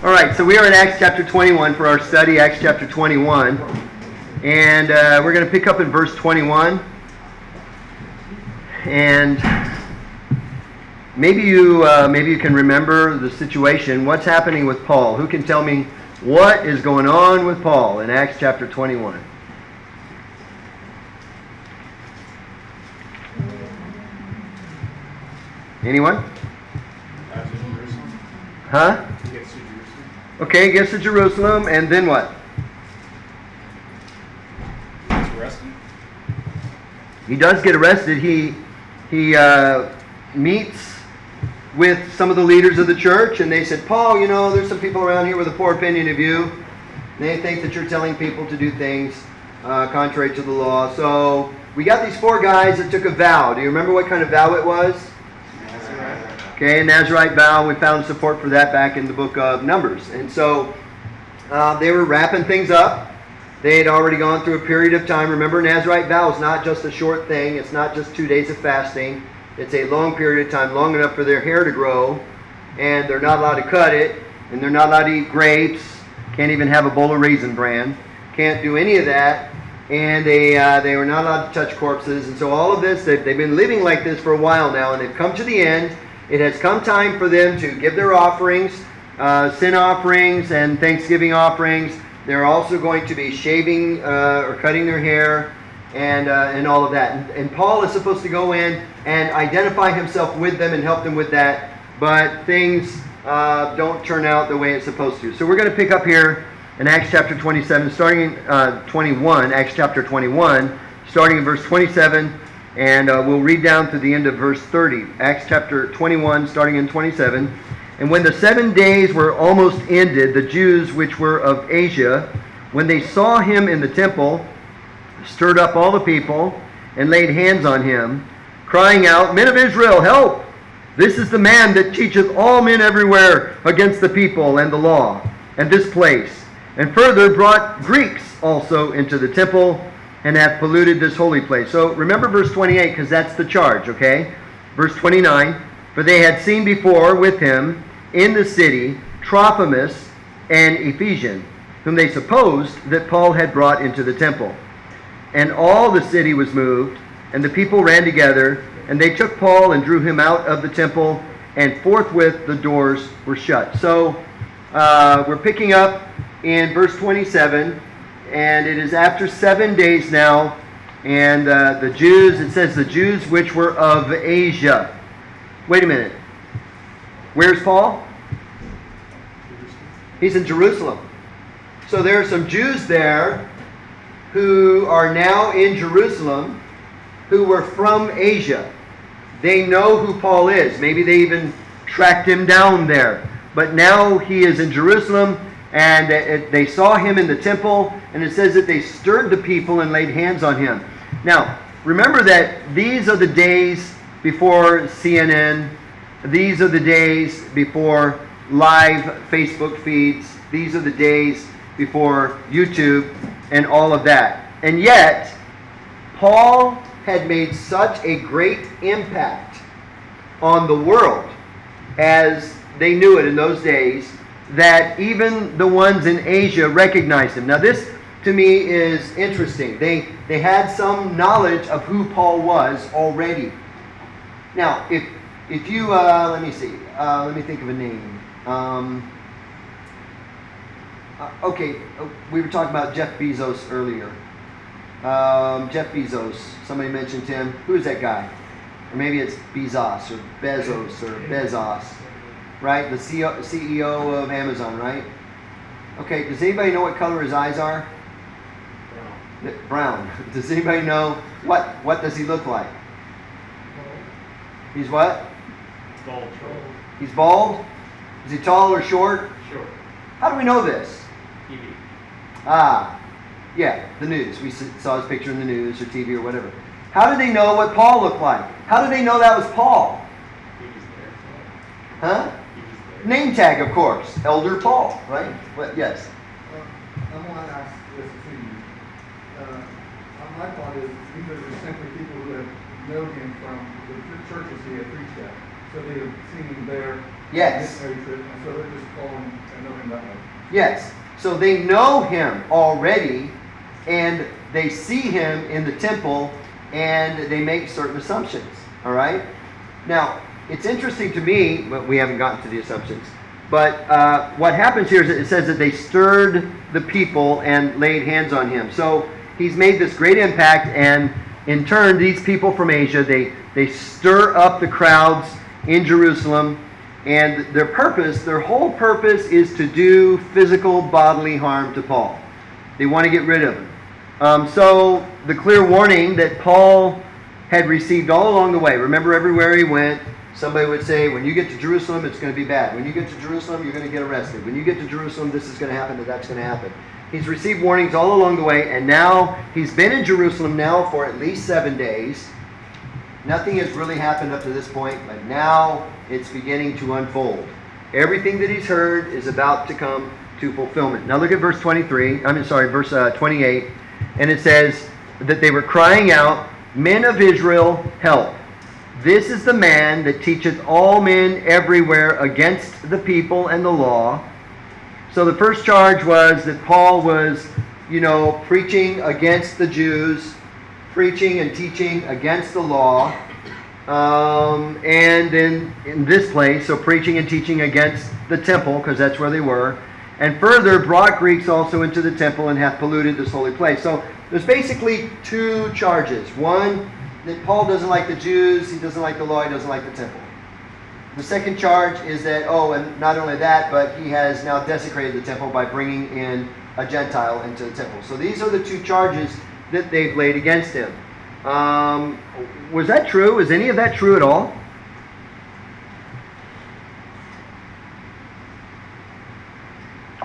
All right, so we are in Acts chapter 21 for our study, Acts chapter 21. And we're going to pick up in verse 21. And maybe you can remember the situation. What's happening with Paul? Who can tell me what is going on with Paul in Acts chapter 21? Anyone? Huh? Okay, gets to Jerusalem, and then what? He's arrested? He does get arrested. He meets with some of the leaders of the church, and they said, Paul, you know, there's some people around here with a poor opinion of you. They think that you're telling people to do things contrary to the law. So we got these four guys that took a vow. Do you remember what kind of vow it was? Okay, a Nazirite vow. We found support for that back in the book of Numbers. And so they were wrapping things up. They had already gone through a period of time. Remember, Nazirite vow is not just a short thing. It's not just 2 days of fasting. It's a long period of time, long enough for their hair to grow. And they're not allowed to cut it. And they're not allowed to eat grapes. Can't even have a bowl of Raisin Bran. Can't do any of that. And they were not allowed to touch corpses. And so all of this, they've been living like this for a while now. And they've come to the end. It has come time for them to give their offerings, sin offerings and thanksgiving offerings. They're also going to be shaving or cutting their hair and all of that. And Paul is supposed to go in and identify himself with them and help them with that. But things don't turn out the way it's supposed to. So we're going to pick up here in Acts chapter 27, starting in 21, Acts chapter 21, starting in verse 27. And we'll read down to the end of verse 30. Acts chapter 21, starting in 27. And when the 7 days were almost ended, the Jews which were of Asia, when they saw him in the temple, stirred up all the people, and laid hands on him, crying out, Men of Israel, help! This is the man that teacheth all men everywhere against the people and the law, and this place. And further brought Greeks also into the temple, and hath polluted this holy place. So remember verse 28, because that's the charge, okay? Verse 29, For they had seen before with him in the city Trophimus and Ephesian, whom they supposed that Paul had brought into the temple. And all the city was moved, and the people ran together, and they took Paul and drew him out of the temple, and forthwith the doors were shut. So we're picking up in verse 27, and it is after 7 days now, and the Jews, it says the Jews which were of Asia. Wait a minute. Where's Paul? He's in Jerusalem. So there are some Jews there who are now in Jerusalem who were from Asia. They know who Paul is. Maybe they even tracked him down there. But now he is in Jerusalem, and they saw him in the temple, and it says that they stirred the people and laid hands on him. Now, remember that these are the days before CNN. These are the days before live Facebook feeds. These are the days before YouTube and all of that. And yet, Paul had made such a great impact on the world as they knew it in those days, that even the ones in Asia recognized him. Now this, to me, is interesting. They had some knowledge of who Paul was already. Now, if you, let me see, let me think of a name. Okay, we were talking about Jeff Bezos earlier. Jeff Bezos, somebody mentioned him. Who is that guy? Or maybe it's Bezos or Bezos. Right? The CEO of Amazon, right? Okay, does anybody know what color his eyes are? Brown. Does anybody know what does he look like? He's what? Bald. He's bald? Is he tall or short? Short. How do we know this? TV. Yeah, the news. We saw his picture in the news or TV or whatever. How did they know what Paul looked like? How did they know that was Paul? He was there. Huh? He was there. Name tag, of course. Elder Paul, right? But yes. I want to ask this to you. My thought is these are simply people who have known him from the churches he had preached at. So they have seen him there Yes. Hatred, and so they're just calling and know him that way. Yes. So they know him already, and they see him in the temple, and they make certain assumptions. All right? Now, it's interesting to me, but we haven't gotten to the assumptions. But what happens here is that it says that they stirred the people and laid hands on him. So he's made this great impact, and in turn, these people from Asia, they stir up the crowds in Jerusalem, and their whole purpose is to do physical bodily harm to Paul. They want to get rid of him. So the clear warning that Paul had received all along the way, remember everywhere he went, somebody would say, when you get to Jerusalem, it's going to be bad. When you get to Jerusalem, you're going to get arrested. When you get to Jerusalem, this is going to happen, that's going to happen. He's received warnings all along the way, and now he's been in Jerusalem now for at least 7 days. Nothing has really happened up to this point, but now it's beginning to unfold. Everything that he's heard is about to come to fulfillment. Now look at verse 28, and it says that they were crying out, "Men of Israel, help. This is the man that teacheth all men everywhere against the people and the law." So the first charge was that Paul was, preaching against the Jews, preaching and teaching against the law. And then in this place, so preaching and teaching against the temple, because that's where they were. And further, brought Greeks also into the temple and hath polluted this holy place. So there's basically two charges. One, that Paul doesn't like the Jews, he doesn't like the law, he doesn't like the temple. The second charge is that, and not only that, but he has now desecrated the temple by bringing in a Gentile into the temple. So these are the two charges that they've laid against him. Was that true? Is any of that true at all?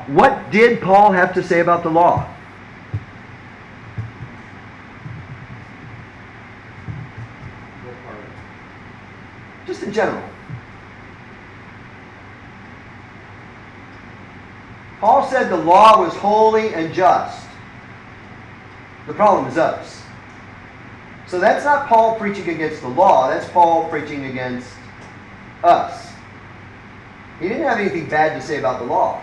What did Paul have to say about the law? What part of it? Just in general. Paul said the law was holy and just. The problem is us. So that's not Paul preaching against the law, that's Paul preaching against us. He didn't have anything bad to say about the law.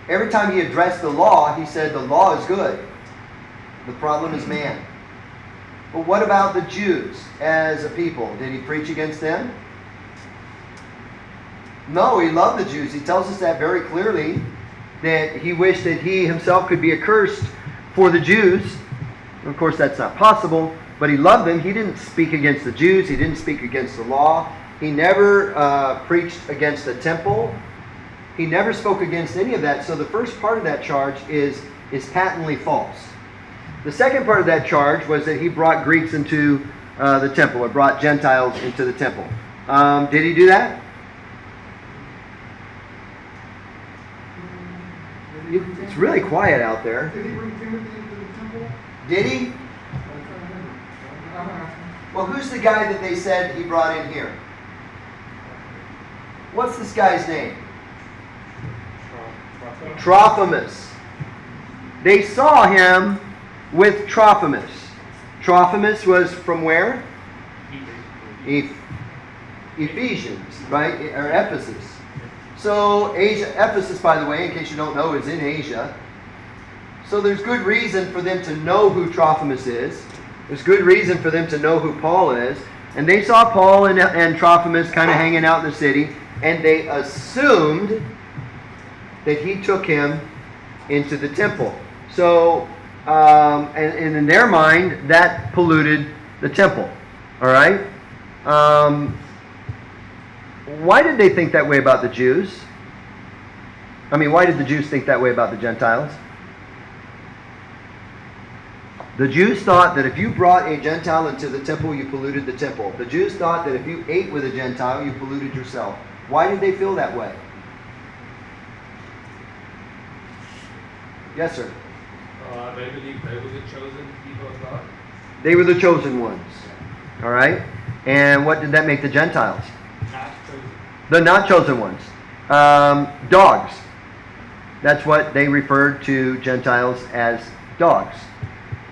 Every time he addressed the law, he said the law is good. The problem is man. But what about the Jews as a people? Did he preach against them? No, he loved the Jews. He tells us that very clearly, that he wished that he himself could be accursed for the Jews. Of course, that's not possible, but he loved them. He didn't speak against the Jews. He didn't speak against the law. He never preached against the temple. He never spoke against any of that. So the first part of that charge is patently false. The second part of that charge was that he brought Greeks into the temple, or brought Gentiles into the temple. Did he do that? It's really quiet out there. Did he bring Timothy into the temple? Did he? I'm trying to remember. I'm asking. Well, who's the guy that they said he brought in here? What's this guy's name? Trophimus. They saw him with Trophimus. Trophimus was from where? Ephesians, right? Or Ephesus. So Asia, Ephesus, by the way, in case you don't know, is in Asia. So there's good reason for them to know who Trophimus is. There's good reason for them to know who Paul is. And they saw Paul and Trophimus kind of hanging out in the city, and they assumed that he took him into the temple. So, and in their mind, that polluted the temple. All right? Why did they think that way about the Jews? Why did the Jews think that way about the Gentiles? The Jews thought that if you brought a Gentile into the temple, you polluted the temple. The Jews thought that if you ate with a Gentile, you polluted yourself. Why did they feel that way? Yes, sir. They believe they were the chosen people of God. They were the chosen ones. All right? And what did that make the Gentiles? Not chosen. The not chosen ones. Dogs. That's what they referred to Gentiles as, dogs.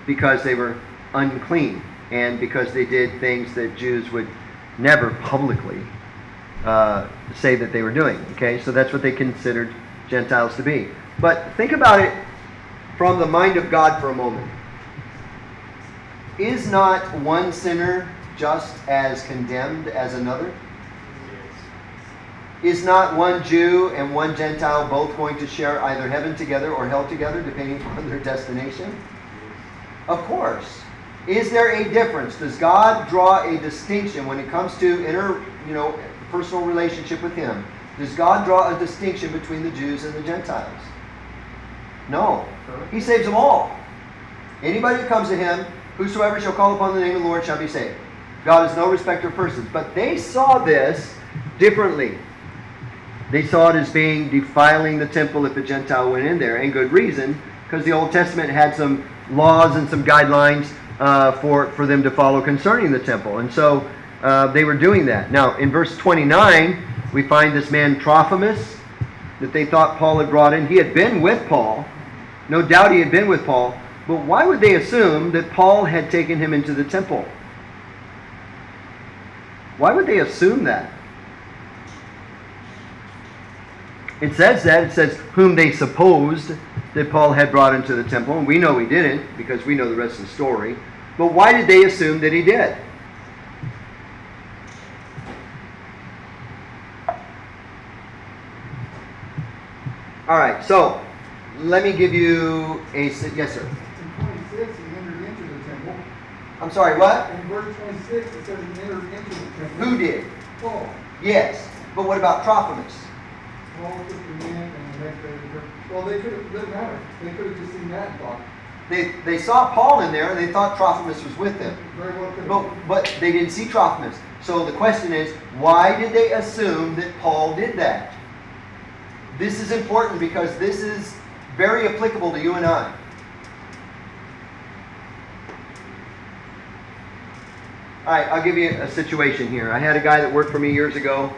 Because they were unclean. And because they did things that Jews would never publicly say that they were doing. Okay, so that's what they considered Gentiles to be. But think about it from the mind of God for a moment. Is not one sinner just as condemned as another? Is not one Jew and one Gentile both going to share either heaven together or hell together, depending on their destination? Of course. Is there a difference? Does God draw a distinction when it comes to personal relationship with Him? Does God draw a distinction between the Jews and the Gentiles? No. He saves them all. Anybody who comes to Him, whosoever shall call upon the name of the Lord shall be saved. God is no respecter of persons. But they saw this differently. They saw it as being defiling the temple if a Gentile went in there. And good reason, because the Old Testament had some laws and some guidelines for them to follow concerning the temple. And so they were doing that. Now, in verse 29, we find this man Trophimus that they thought Paul had brought in. He had been with Paul. No doubt he had been with Paul. But why would they assume that Paul had taken him into the temple? Why would they assume that? It says that. It says, whom they supposed that Paul had brought into the temple. And we know he didn't, because we know the rest of the story. But why did they assume that he did? All right, so let me give you a... Yes, sir. In 26, he entered into the temple. I'm sorry, what? In verse 26, it says he entered into the temple. Who did? Paul. Yes. But what about Trophimus? Paul took him in, and the next day, well, they could have, it doesn't matter. They could have just seen that and thought. They saw Paul in there, and they thought Trophimus was with them. Very well could have. But they didn't see Trophimus. So the question is, why did they assume that Paul did that? This is important because this is very applicable to you and I. All right, I'll give you a situation here. I had a guy that worked for me years ago.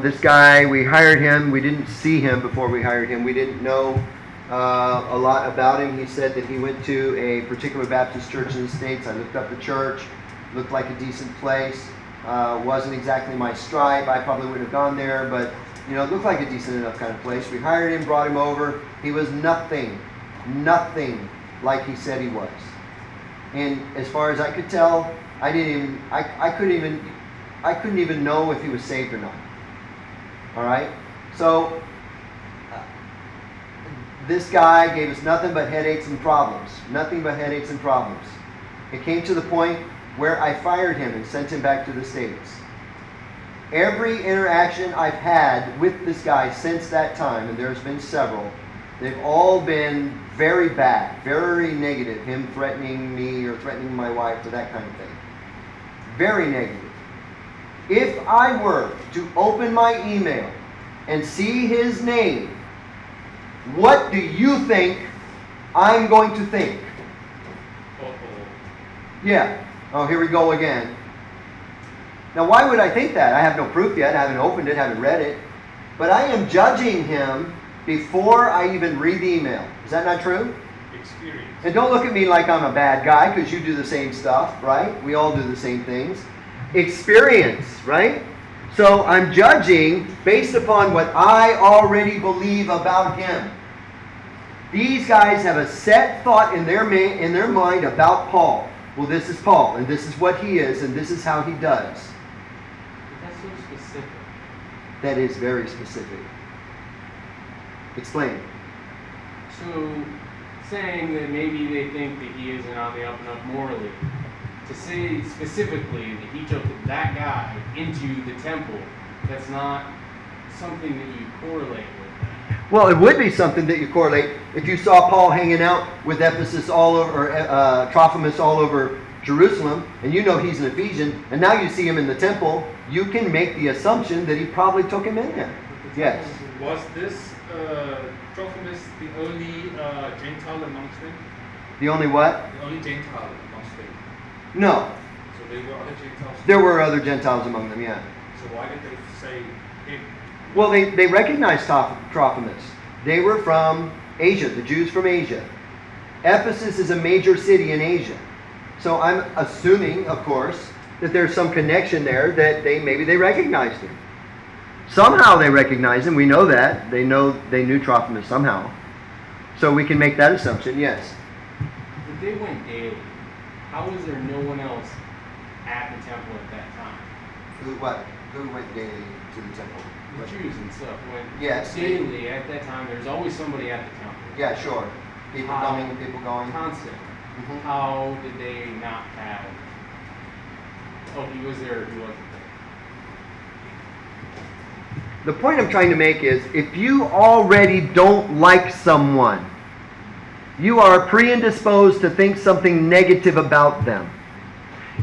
This guy, we hired him. We didn't see him before we hired him. We didn't know a lot about him. He said that he went to a particular Baptist church in the States. I looked up the church. Looked like a decent place. Wasn't exactly my stripe. I probably wouldn't have gone there, but it looked like a decent enough kind of place. We hired him, brought him over. He was nothing like he said he was. And as far as I could tell, I couldn't even know if he was saved or not. All right? So, this guy gave us nothing but headaches and problems. Nothing but headaches and problems. It came to the point where I fired him and sent him back to the States. Every interaction I've had with this guy since that time, and there's been several, they've all been very bad, very negative. Him threatening me or threatening my wife or that kind of thing. Very negative. If I were to open my email and see his name, what do you think I'm going to think? Yeah. Oh, here we go again. Now, why would I think that? I have no proof yet. I haven't opened it, haven't read it. But I am judging him before I even read the email. Is that not true? Experience. And don't look at me like I'm a bad guy, because you do the same stuff, right? We all do the same things. Experience, right? So I'm judging based upon what I already believe about him. These guys have a set thought in their mind about Paul. Well, this is Paul, and this is what he is, and this is how he does. But that's so specific. That is very specific. Explain. So, saying that maybe they think that he isn't on the up and up morally, to say specifically that he took that guy into the temple, that's not something that you correlate with. Well, it would be something that you correlate. If you saw Paul hanging out with Ephesus all over, or Trophimus all over Jerusalem, and you know he's an Ephesian, and now you see him in the temple, you can make the assumption that he probably took him in there. Yes. Was this Trophimus the only Gentile amongst them? The only what? The only Gentile amongst them. No. So there were other Gentiles. There were other Gentiles among them, yeah. So why did they say him? Well, they recognized Trophimus. They were from Asia, the Jews from Asia. Ephesus is a major city in Asia. So I'm assuming, of course, that there's some connection there, that maybe they recognized him. Somehow they recognized him. We know that. They knew Trophimus somehow. So we can make that assumption, yes. If they went daily, how was there no one else at the temple at that time? Who went daily to the temple? The Jews and stuff went Yes. daily at that time. There's always somebody at the temple. Yeah, sure. People coming and people going. Constant. Mhm. How did they not have? Oh, he was there. He wasn't there. The point I'm trying to make is, if you already don't like someone, you are predisposed to think something negative about them.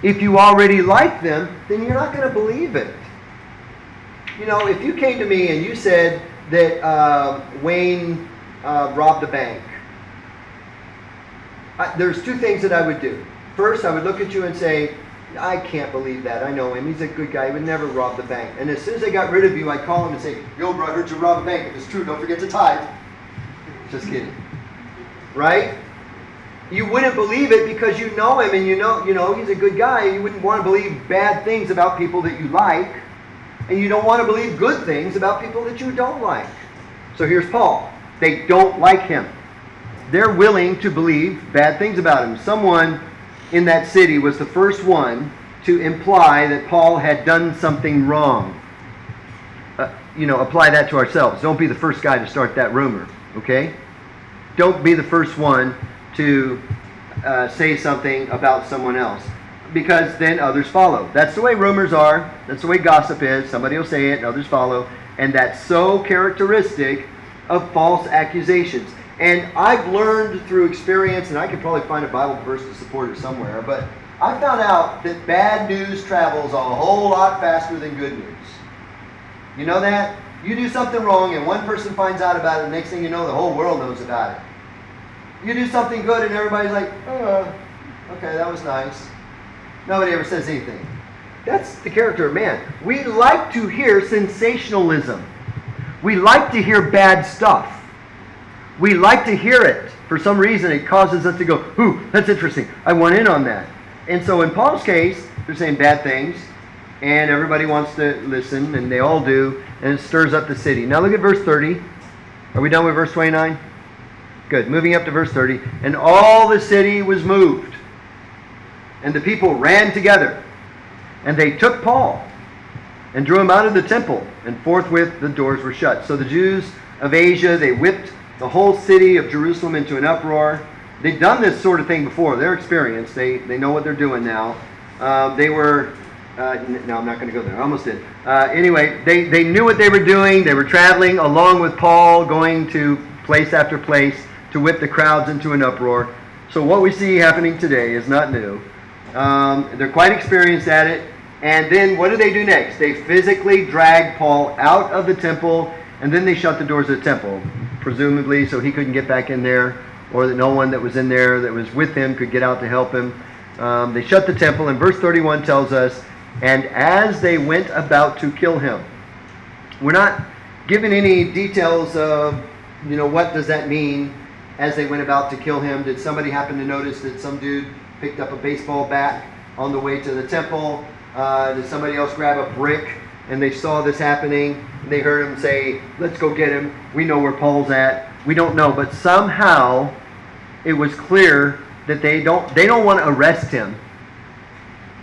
If you already like them, then you're not going to believe it. You know, if you came to me and you said that Wayne robbed the bank, there's two things that I would do. First, I would look at you and say, I can't believe that. I know him. He's a good guy. He would never rob the bank. And as soon as I got rid of you, I'd call him and say, yo, bro, I heard you rob a bank. If it's true, don't forget to tithe. Just kidding. Right? You wouldn't believe it because you know him and you know he's a good guy. You wouldn't want to believe bad things about people that you like. And you don't want to believe good things about people that you don't like. So here's Paul. They don't like him. They're willing to believe bad things about him. Someone in that city was the first one to imply that Paul had done something wrong. Apply that to ourselves. Don't be the first guy to start that rumor, okay? Don't be the first one to say something about someone else, because then others follow. That's the way rumors are. That's the way gossip is. Somebody will say it and others follow. And that's so characteristic of false accusations. And I've learned through experience, and I could probably find a Bible verse to support it somewhere, but I found out that bad news travels a whole lot faster than good news. You know that? You do something wrong and one person finds out about it, the next thing you know, the whole world knows about it. You do something good and everybody's like, oh, okay, that was nice. Nobody ever says anything. That's the character of man. We like to hear sensationalism. We like to hear bad stuff. We like to hear it. For some reason, it causes us to go, ooh, that's interesting. I want in on that. And so in Paul's case, they're saying bad things, and everybody wants to listen, and they all do, and it stirs up the city. Now look at verse 30. Are we done with verse 29? Good. Moving up to verse 30. And all the city was moved, and the people ran together, and they took Paul and drew him out of the temple, and forthwith the doors were shut. So the Jews of Asia, they whipped the whole city of Jerusalem into an uproar. They've done this sort of thing before. They're experienced. They know what they're doing now. They were... no, I'm not going to go there. I almost did. Anyway, they knew what they were doing. They were traveling along with Paul, going to place after place to whip the crowds into an uproar. So what we see happening today is not new. They're quite experienced at it. And then what do they do next? They physically drag Paul out of the temple, and then they shut the doors of the temple, presumably so he couldn't get back in there, or that no one that was in there that was with him could get out to help him. They shut the temple, and verse 31 tells us, and as they went about to kill him. We're not given any details of, what does that mean, as they went about to kill him. Did somebody happen to notice that some dude picked up a baseball bat on the way to the temple? Did somebody else grab a brick and they saw this happening? And they heard him say, let's go get him. We know where Paul's at. We don't know. But somehow it was clear that they don't want to arrest him.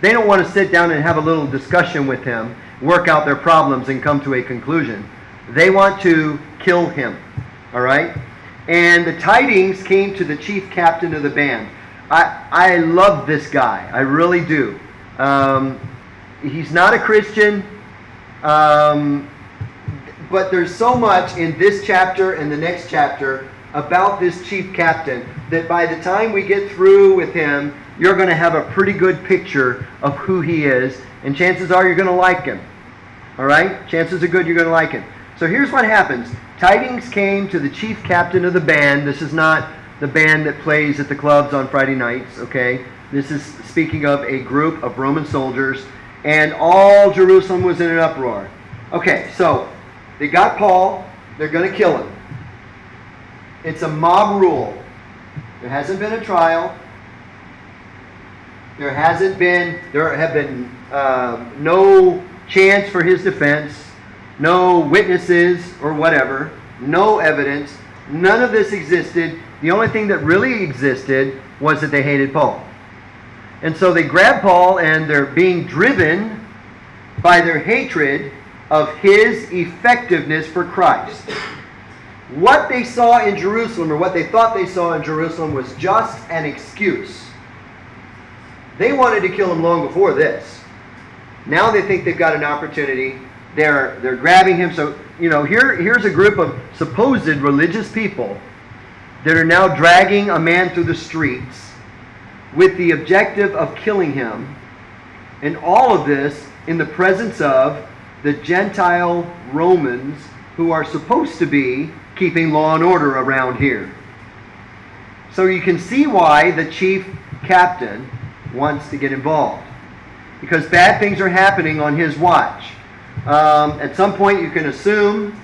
They don't want to sit down and have a little discussion with him, work out their problems and come to a conclusion. They want to kill him. All right? And the tidings came to the chief captain of the band. I love this guy. I really do. He's not a Christian, but there's so much in this chapter and the next chapter about this chief captain that by the time we get through with him, you're going to have a pretty good picture of who he is, and chances are you're going to like him. All right? Chances are good you're going to like him. So here's what happens. Tidings came to the chief captain of the band. This is not the band that plays at the clubs on Friday nights, okay? This is speaking of a group of Roman soldiers, and all Jerusalem was in an uproar. Okay, so they got Paul. They're going to kill him. It's a mob rule. There hasn't been a trial. There have been no chance for his defense, no witnesses or whatever, no evidence. None of this existed. The only thing that really existed was that they hated Paul. And so they grab Paul, and they're being driven by their hatred of his effectiveness for Christ. What they saw in Jerusalem, or what they thought they saw in Jerusalem, was just an excuse. They wanted to kill him long before this. Now they think they've got an opportunity. They're grabbing him. So, here's a group of supposed religious people that are now dragging a man through the streets with the objective of killing him. And all of this in the presence of the Gentile Romans, who are supposed to be keeping law and order around here. So you can see why the chief captain wants to get involved, because bad things are happening on his watch. At some point you can assume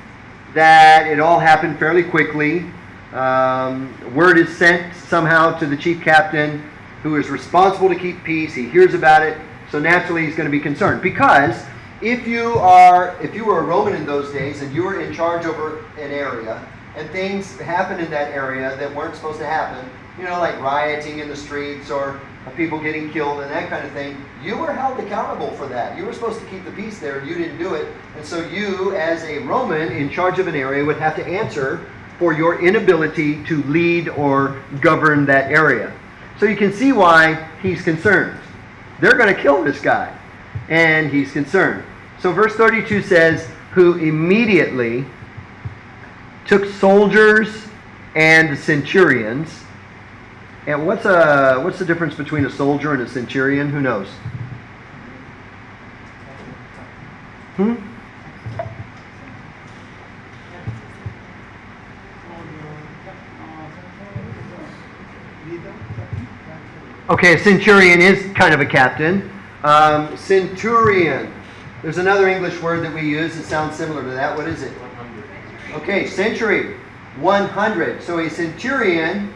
that it all happened fairly quickly. Word is sent somehow to the chief captain, who is responsible to keep peace. He hears about it, so naturally he's going to be concerned. Because if you were a Roman in those days and you were in charge over an area, and things happened in that area that weren't supposed to happen, like rioting in the streets or people getting killed and that kind of thing, you were held accountable for that. You were supposed to keep the peace there, and you didn't do it. And so you, as a Roman in charge of an area, would have to answer for your inability to lead or govern that area. So you can see why he's concerned. They're going to kill this guy, and he's concerned. So verse 32 says, who immediately took soldiers and centurions. And what's the difference between a soldier and a centurion? Who knows? Okay, a centurion is kind of a captain. Centurion. There's another English word that we use that sounds similar to that. What is it? 100. Okay, century. 100. So a centurion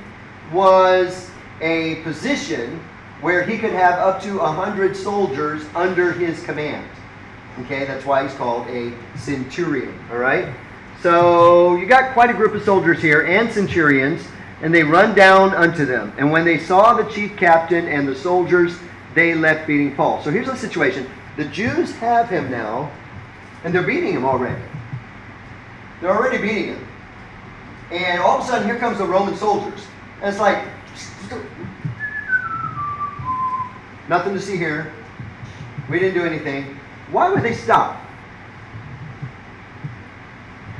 was a position where he could have up to 100 soldiers under his command. Okay, that's why he's called a centurion. All right? So you got quite a group of soldiers here and centurions, and they run down unto them. And when they saw the chief captain and the soldiers, they left beating Paul. So here's the situation. The Jews have him now, and they're beating him already. They're already beating him. And all of a sudden, here comes the Roman soldiers. And it's like, nothing to see here. We didn't do anything. Why would they stop?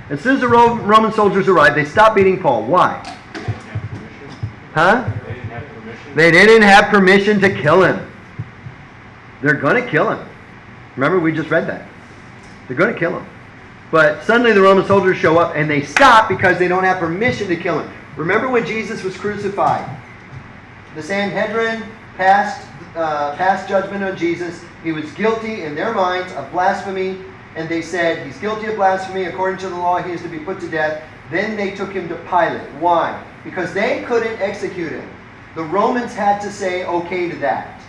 As soon as the Roman soldiers arrived, they stopped beating Paul. Why? They didn't have permission. Huh? They didn't have permission. They didn't have permission to kill him. They're going to kill him. Remember, we just read that. They're going to kill him. But suddenly the Roman soldiers show up, and they stop because they don't have permission to kill him. Remember when Jesus was crucified? The Sanhedrin passed judgment on Jesus. He was guilty in their minds of blasphemy, and they said, he's guilty of blasphemy. According to the law, he is to be put to death. Then they took him to Pilate. Why? Because they couldn't execute him. The Romans had to say okay to that.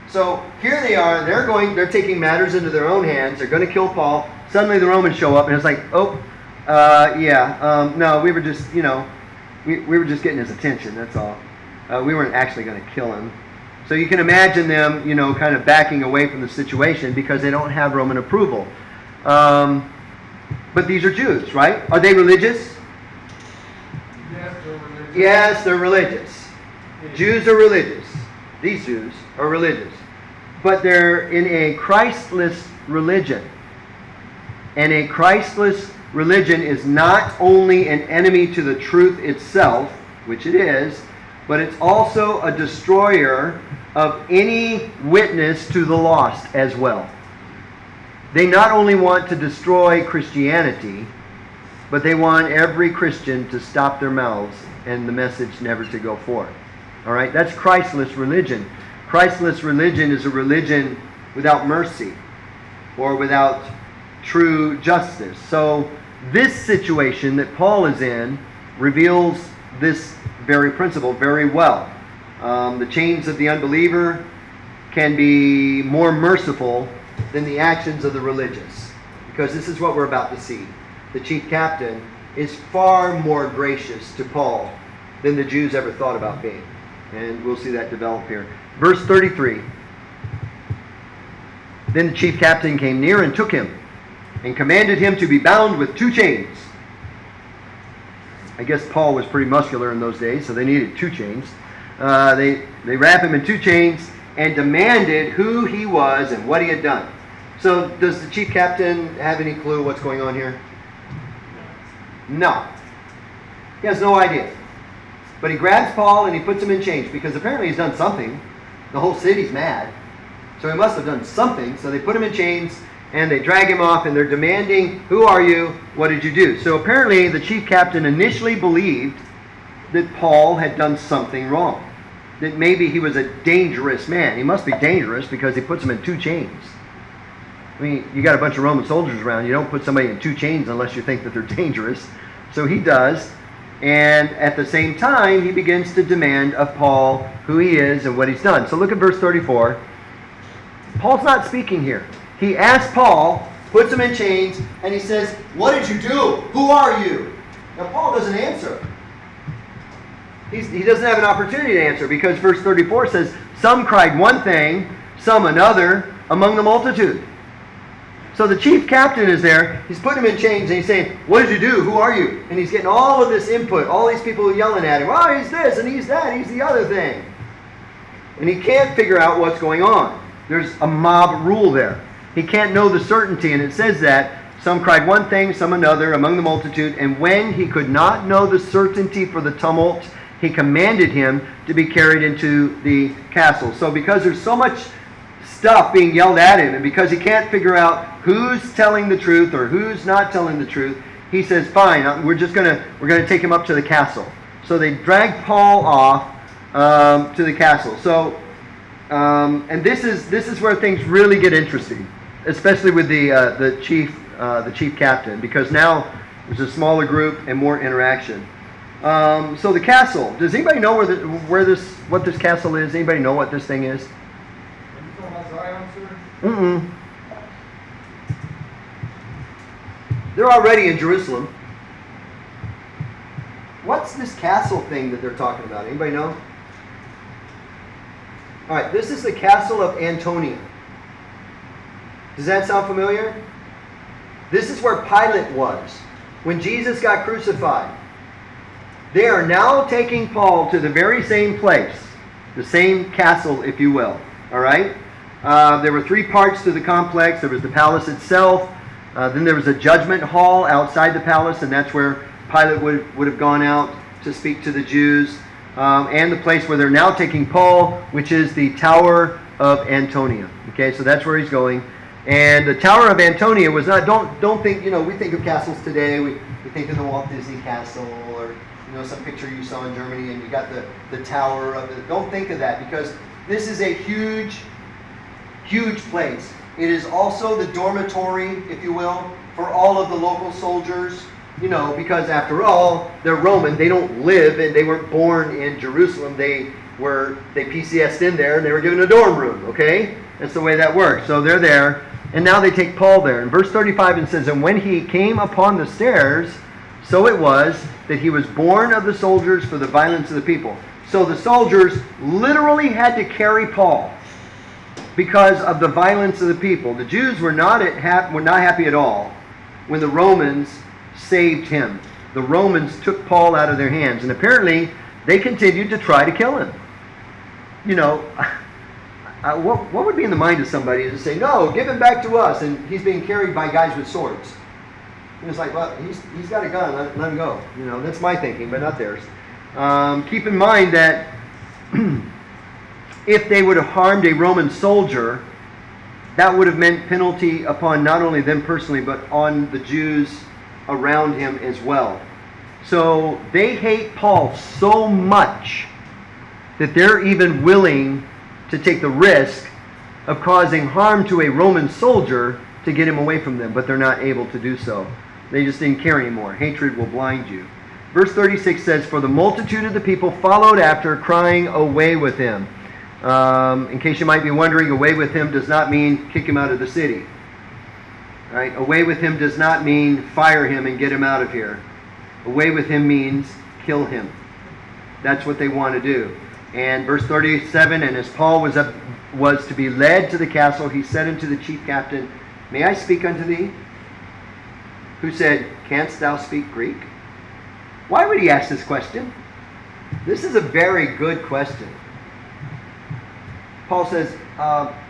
So here they are. They're taking matters into their own hands. They're going to kill Paul. Suddenly the Romans show up, and it's like, no, we were just, we were just getting his attention. That's all. We weren't actually going to kill him. So you can imagine them, kind of backing away from the situation because they don't have Roman approval. But these are Jews, right? Are they religious? Yes, they're religious. Yes, they're religious. Jews are religious. These Jews are religious. But they're in a Christless religion. And a Christless religion is not only an enemy to the truth itself, which it is, but it's also a destroyer of any witness to the lost as well. They not only want to destroy Christianity, but they want every Christian to stop their mouths and the message never to go forth. All right? That's Christless religion. Christless religion is a religion without mercy or without true justice. So this situation that Paul is in reveals this very principle very well. The chains of the unbeliever can be more merciful than the actions of the religious. Because this is what we're about to see. The chief captain is far more gracious to Paul than the Jews ever thought about being. And we'll see that develop here. Verse 33. Then the chief captain came near and took him and commanded him to be bound with 2 chains. I guess Paul was pretty muscular in those days, so they needed 2 chains. They wrap him in 2 chains and demanded who he was and what he had done. So does the chief captain have any clue what's going on here? No. He has no idea. But he grabs Paul and he puts him in chains because apparently he's done something. The whole city's mad. So he must have done something. So they put him in chains and they drag him off and they're demanding, who are you? What did you do? So apparently the chief captain initially believed that Paul had done something wrong. That maybe he was a dangerous man. He must be dangerous because he puts him in 2 chains. I mean, you got a bunch of Roman soldiers around. You don't put somebody in 2 chains unless you think that they're dangerous. So he does. And at the same time, he begins to demand of Paul who he is and what he's done. So look at verse 34. Paul's not speaking here. He asks Paul, puts him in chains, and he says, what did you do? Who are you? Now Paul doesn't answer. He doesn't have an opportunity to answer because verse 34 says, some cried one thing, some another among the multitude. So the chief captain is there. He's putting him in chains and he's saying, what did you do? Who are you? And he's getting all of this input. All these people yelling at him. Oh, he's this and he's that. He's the other thing. And he can't figure out what's going on. There's a mob rule there. He can't know the certainty. And it says that some cried one thing, some another among the multitude. And when he could not know the certainty for the tumult, he commanded him to be carried into the castle. So because there's so much stuff being yelled at him, and because he can't figure out who's telling the truth or who's not telling the truth, he says, fine, we're gonna take him up to the castle. So they drag Paul off to the castle. So and this is where things really get interesting, especially with the chief captain, because now there's a smaller group and more interaction. So the castle. Does anybody know what this castle is? Anybody know what this thing is? Mm-mm. They're already in Jerusalem. What's this castle thing that they're talking about? Anybody know? All right, this is the castle of Antonia. Does that sound familiar? This is where Pilate was when Jesus got crucified. They are now taking Paul to the very same place, the same castle, if you will. All right? There were 3 parts to the complex. There was the palace itself. Then there was a judgment hall outside the palace, and that's where Pilate would have gone out to speak to the Jews. And the place where they're now taking Paul, which is the Tower of Antonia. Okay, so that's where he's going. And the Tower of Antonia was not, don't think, we think of castles today. We think of the Walt Disney Castle or, some picture you saw in Germany and you got the tower of it. Don't think of that because this is a huge place. It is also the dormitory, if you will, for all of the local soldiers, because after all, they're Roman. They don't live and they weren't born in Jerusalem. They PCS'd in there and they were given a dorm room, okay? That's the way that works. So they're there, and now they take Paul there. In verse 35 it says, and when he came upon the stairs, so it was that he was born of the soldiers for the violence of the people. So the soldiers literally had to carry Paul because of the violence of the people. The Jews were not happy at all when the Romans saved him. The Romans took Paul out of their hands, and apparently they continued to try to kill him. What would be in the mind of somebody to say, no, give him back to us, and he's being carried by guys with swords? And it's like, well, he's got a gun, let him go. That's my thinking, but not theirs. Keep in mind that if they would have harmed a Roman soldier, that would have meant penalty upon not only them personally, but on the Jews around him as well. So they hate Paul so much that they're even willing to take the risk of causing harm to a Roman soldier to get him away from them, but they're not able to do so. They just didn't care anymore. Hatred will blind you. Verse 36 says, for the multitude of the people followed after, crying, away with him. In case you might be wondering, away with him does not mean kick him out of the city. Right? Away with him does not mean fire him and get him out of here. Away with him means kill him. That's what they want to do. And verse 37, and as Paul was to be led to the castle, he said unto the chief captain, May I speak unto thee? Who said, Canst thou speak Greek? Why would he ask this question? This is a very good question. Paul says,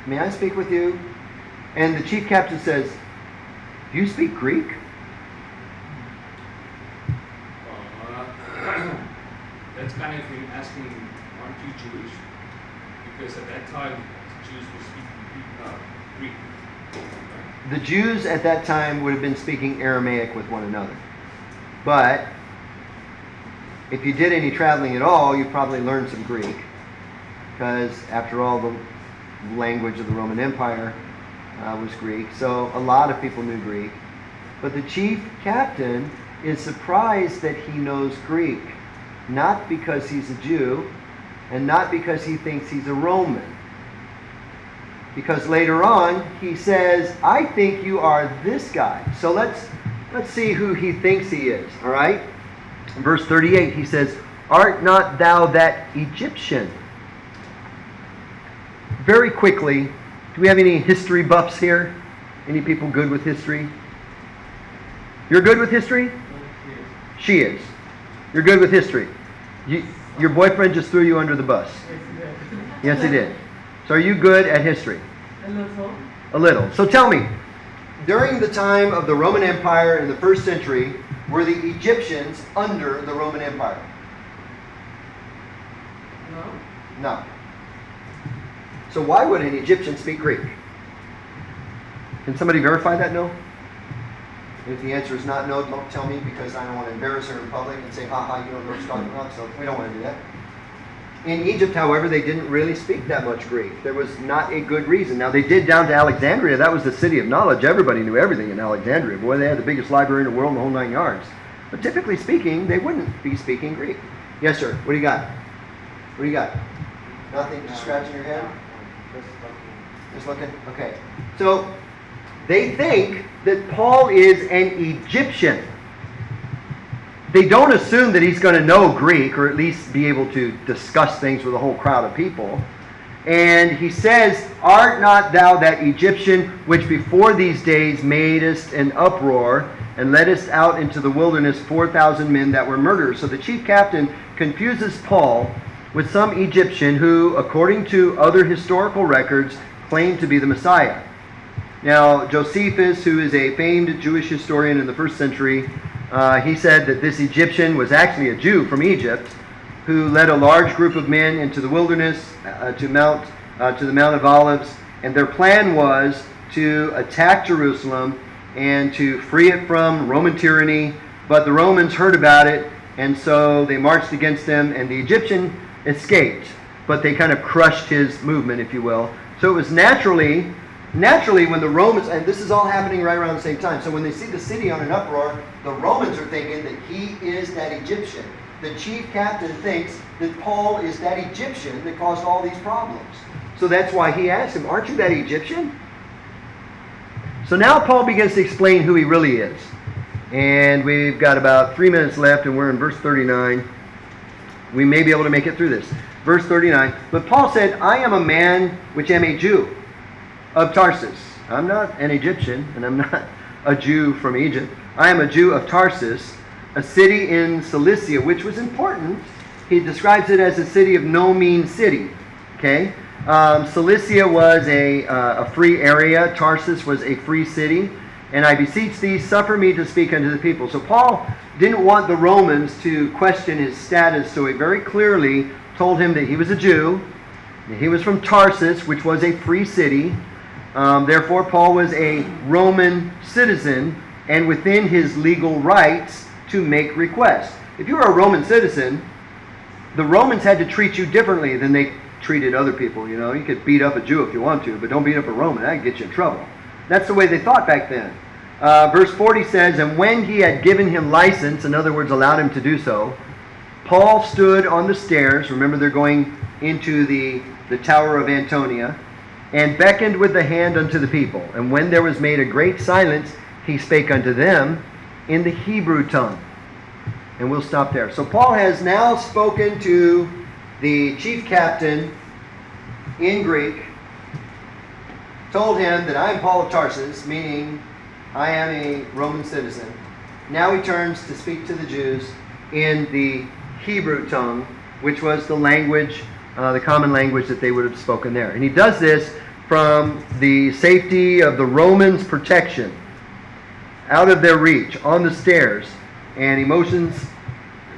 May I speak with you? And the chief captain says, Do you speak Greek? That's kind of asking, aren't you Jewish? Because at that time, the Jews were speaking Greek. Right? The Jews at that time would have been speaking Aramaic with one another. But if you did any traveling at all, you probably learned some Greek. Because after all, the language of the Roman Empire was Greek. So a lot of people knew Greek. But the chief captain is surprised that he knows Greek. Not because he's a Jew, and not because he thinks he's a Roman. Because later on, he says, I think you are this guy. So let's see who he thinks he is, all right? In verse 38, he says, Art not thou that Egyptian? Very quickly, do we have any history buffs here? Any people good with history? You're good with history? She is. You're good with history. Your boyfriend just threw you under the bus. Yes, he did. So are you good at history? A little. So tell me, during the time of the Roman Empire in the 1st century, were the Egyptians under the Roman Empire? No. So why would an Egyptian speak Greek? Can somebody verify that no? If the answer is not no, don't tell me, because I don't want to embarrass her in public and say, ha, you don't know what you're talking about, so we don't want to do that. In Egypt, however, they didn't really speak that much Greek. There was not a good reason. Now, they did down to Alexandria. That was the city of knowledge. Everybody knew everything in Alexandria. Boy, they had the biggest library in the world, in the whole 9 yards. But typically speaking, they wouldn't be speaking Greek. Yes, sir. What do you got? What do you got? Nothing? Just scratching your head? Just looking? Okay. So, they think that Paul is an Egyptian. They don't assume that he's going to know Greek, or at least be able to discuss things with a whole crowd of people. And he says, Art not thou that Egyptian, which before these days madest an uproar, and leddest out into the wilderness 4,000 men that were murderers? So the chief captain confuses Paul with some Egyptian who, according to other historical records, claimed to be the Messiah. Now, Josephus, who is a famed Jewish historian in the 1st century, he said that this Egyptian was actually a Jew from Egypt who led a large group of men into the wilderness to the Mount of Olives, and their plan was to attack Jerusalem and to free it from Roman tyranny. But the Romans heard about it, and so they marched against them, and the Egyptian escaped. But they kind of crushed his movement, if you will. So it was naturally when the Romans, and this is all happening right around the same time, so when they see the city on an uproar, the Romans are thinking that he is that Egyptian. The chief captain thinks that Paul is that Egyptian that caused all these problems. So that's why he asked him, Aren't you that Egyptian? So now Paul begins to explain who he really is. And we've got about 3 minutes left, and we're in verse 39. We may be able to make it through this. Verse 39, But Paul said, I am a man which am a Jew of Tarsus. I'm not an Egyptian, and I'm not a Jew from Egypt. I am a Jew of Tarsus, a city in Cilicia, which was important. He describes it as a city of no mean city. Okay? Cilicia was a free area. Tarsus was a free city. And I beseech thee, suffer me to speak unto the people. So Paul didn't want the Romans to question his status, so he very clearly told him that he was a Jew. He was from Tarsus, which was a free city. Therefore, Paul was a Roman citizen and within his legal rights to make requests. If you were a Roman citizen, the Romans had to treat you differently than they treated other people. You know, you could beat up a Jew if you want to, but don't beat up a Roman. That could get you in trouble. That's the way they thought back then. Verse 40 says, And when he had given him license, in other words, allowed him to do so, Paul stood on the stairs. Remember, they're going into the tower of Antonia, and beckoned with the hand unto the people. And when there was made a great silence, he spake unto them in the Hebrew tongue. And we'll stop there. So Paul has now spoken to the chief captain in Greek, told him that I am Paul of Tarsus, meaning I am a Roman citizen. Now he turns to speak to the Jews in the Hebrew tongue, which was the language, the common language that they would have spoken there. And he does this from the safety of the Romans' protection, out of their reach, on the stairs, and he motions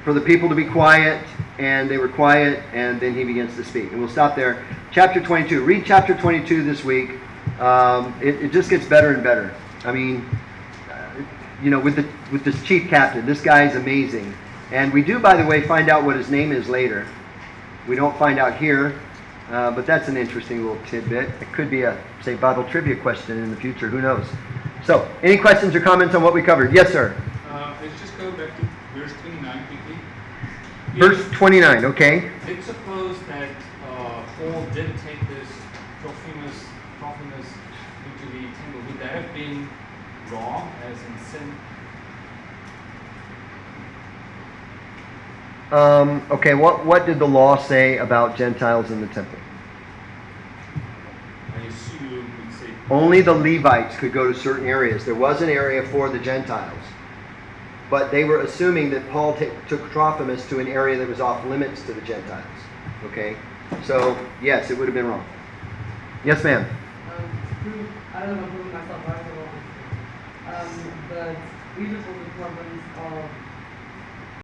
for the people to be quiet, and they were quiet, and then he begins to speak. And we'll stop there. Chapter 22. Read chapter 22 this week. It just gets better and better. I mean, with this chief captain, this guy is amazing. And we do, by the way, find out what his name is later. We don't find out here, but that's an interesting little tidbit. It could be a, say, Bible trivia question in the future. Who knows? So, any questions or comments on what we covered? Yes, sir. Let's just go back to verse 29 quickly. Verse 29, okay. Let's suppose that Paul didn't take this Trophimus into the temple. Would that have been wrong, as in sin? Okay, what did the law say about Gentiles in the temple? I assume we'd say Only the Levites could go to certain areas. There was an area for the Gentiles. But they were assuming that Paul took Trophimus to an area that was off limits to the Gentiles. Okay? So, yes, it would have been wrong. Yes, ma'am. I don't know if I'm proving myself right or wrong. But Egypt was the province of